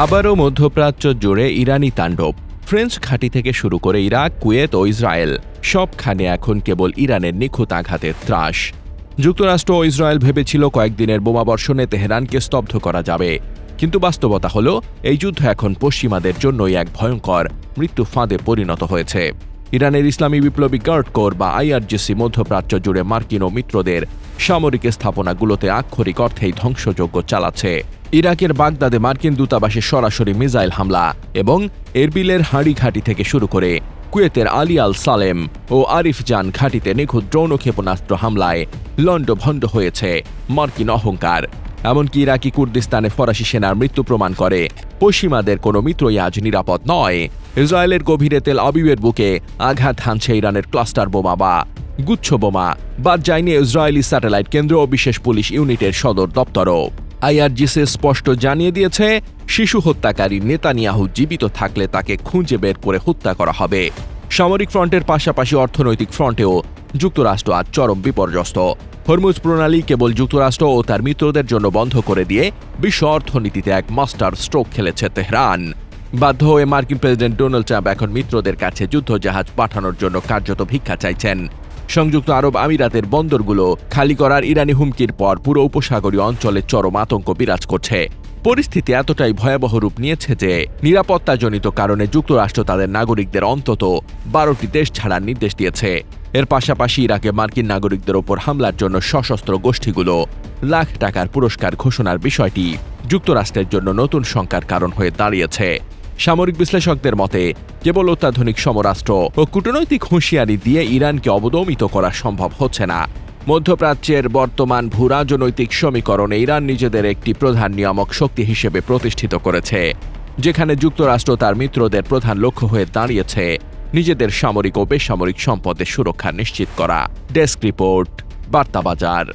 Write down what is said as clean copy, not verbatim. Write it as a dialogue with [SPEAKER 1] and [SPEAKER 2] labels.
[SPEAKER 1] আবারও মধ্যপ্রাচ্য জুড়ে ইরানি তাণ্ডব। ফ্রেঞ্চ ঘাঁটি থেকে শুরু করে ইরাক, কুয়েত ও ইসরায়েল সবখানে এখন কেবল ইরানের নিখুঁত আঘাতের ত্রাস। যুক্তরাষ্ট্র ও ইসরায়েল ভেবেছিল কয়েকদিনের বোমাবর্ষণে তেহরানকে স্তব্ধ করা যাবে, কিন্তু বাস্তবতা হল এই যুদ্ধ এখন পশ্চিমাদের জন্যই এক ভয়ঙ্কর মৃত্যু ফাঁদে পরিণত হয়েছে। ইরানের ইসলামী বিপ্লবী গার্ড কোর বা আইআরজিসি মধ্যপ্রাচ্য জুড়ে মার্কিন ও মিত্রদের সামরিক স্থাপনাগুলোতে আক্ষরিক অর্থেই ধ্বংসযজ্ঞ চালাচ্ছে। ইরাকের বাগদাদে মার্কিন দূতাবাসে সরাসরি মিসাইল হামলা এবং এরবিলের হাঁড়ি ঘাঁটি থেকে শুরু করে কুয়েতের আলী আল সালেম ও আরিফজান ঘাঁটিতে নিখুঁত ড্রোন ও ক্ষেপণাস্ত্র হামলায় লণ্ডভণ্ড হয়েছে মার্কিন অহংকার। এমনকি ইরাকি কুর্দিস্তানে ফরাসি সেনার মৃত্যু প্রমাণ করে পশ্চিমাদের কোনো মিত্রই আজ নিরাপদ নয়। ইসরায়েলের গভীরে তেল আবিবের বুকে আঘাত হানছে ইরানের ক্লাস্টার বোমা বা গুচ্ছ বোমা। বাদ যায়নি ইসরায়েলি স্যাটেলাইট কেন্দ্র ও বিশেষ পুলিশ ইউনিটের সদর দপ্তরও। আইআরজিসি স্পষ্ট জানিয়ে দিয়েছে, শিশু হত্যাকারী নেতানিয়াহু জীবিত থাকলে তাকে খুঁজে বের করে হত্যা করা হবে। সামরিক ফ্রন্টের পাশাপাশি অর্থনৈতিক ফ্রন্টেও যুক্তরাষ্ট্র আজ চরম বিপর্যস্ত। হরমুজ প্রণালী কেবল যুক্তরাষ্ট্র ও তার মিত্রদের জন্য বন্ধ করে দিয়ে বিশ্ব অর্থনীতিতে এক মাস্টার স্ট্রোক খেলেছে তেহরান। বাধ্য হয়ে মার্কিন প্রেসিডেন্ট ডোনাল্ড ট্রাম্প এখন মিত্রদের কাছে যুদ্ধজাহাজ পাঠানোর জন্য কার্যত ভিক্ষা চাইছেন। সংযুক্ত আরব আমিরাতের বন্দরগুলো খালি করার ইরানি হুমকির পর পুরো উপসাগরীয় অঞ্চলে চরম আতঙ্ক বিরাজ করছে। পরিস্থিতি এতটাই ভয়াবহ রূপ নিয়েছে যে নিরাপত্তাজনিত কারণে যুক্তরাষ্ট্র তাদের নাগরিকদের অন্তত 12টি দেশ ছাড়ার নির্দেশ দিয়েছে। এর পাশাপাশি ইরাকে মার্কিন নাগরিকদের ওপর হামলার জন্য সশস্ত্র গোষ্ঠীগুলো লাখ টাকার পুরস্কার ঘোষণার বিষয়টি যুক্তরাষ্ট্রের জন্য নতুন শঙ্কার কারণ হয়ে দাঁড়িয়েছে। সামরিক বিশ্লেষকদের মতে কেবল অত্যাধুনিক সমরাস্ত্র ও কূটনৈতিক হুঁশিয়ারি দিয়ে ইরানকে অবদমিত করা সম্ভব হচ্ছে না। মধ্যপ্রাচ্যের বর্তমান ভূরাজনৈতিক সমীকরণে ইরান নিজেদের একটি প্রধান নিয়ামক শক্তি হিসেবে প্রতিষ্ঠিত করেছে, যেখানে যুক্তরাষ্ট্র তার মিত্রদের প্রধান লক্ষ্য হয়ে দাঁড়িয়েছে নিজেদের সামরিক ও বেসামরিক সম্পদের সুরক্ষা নিশ্চিত করা। Desk report, বার্তাবাজার।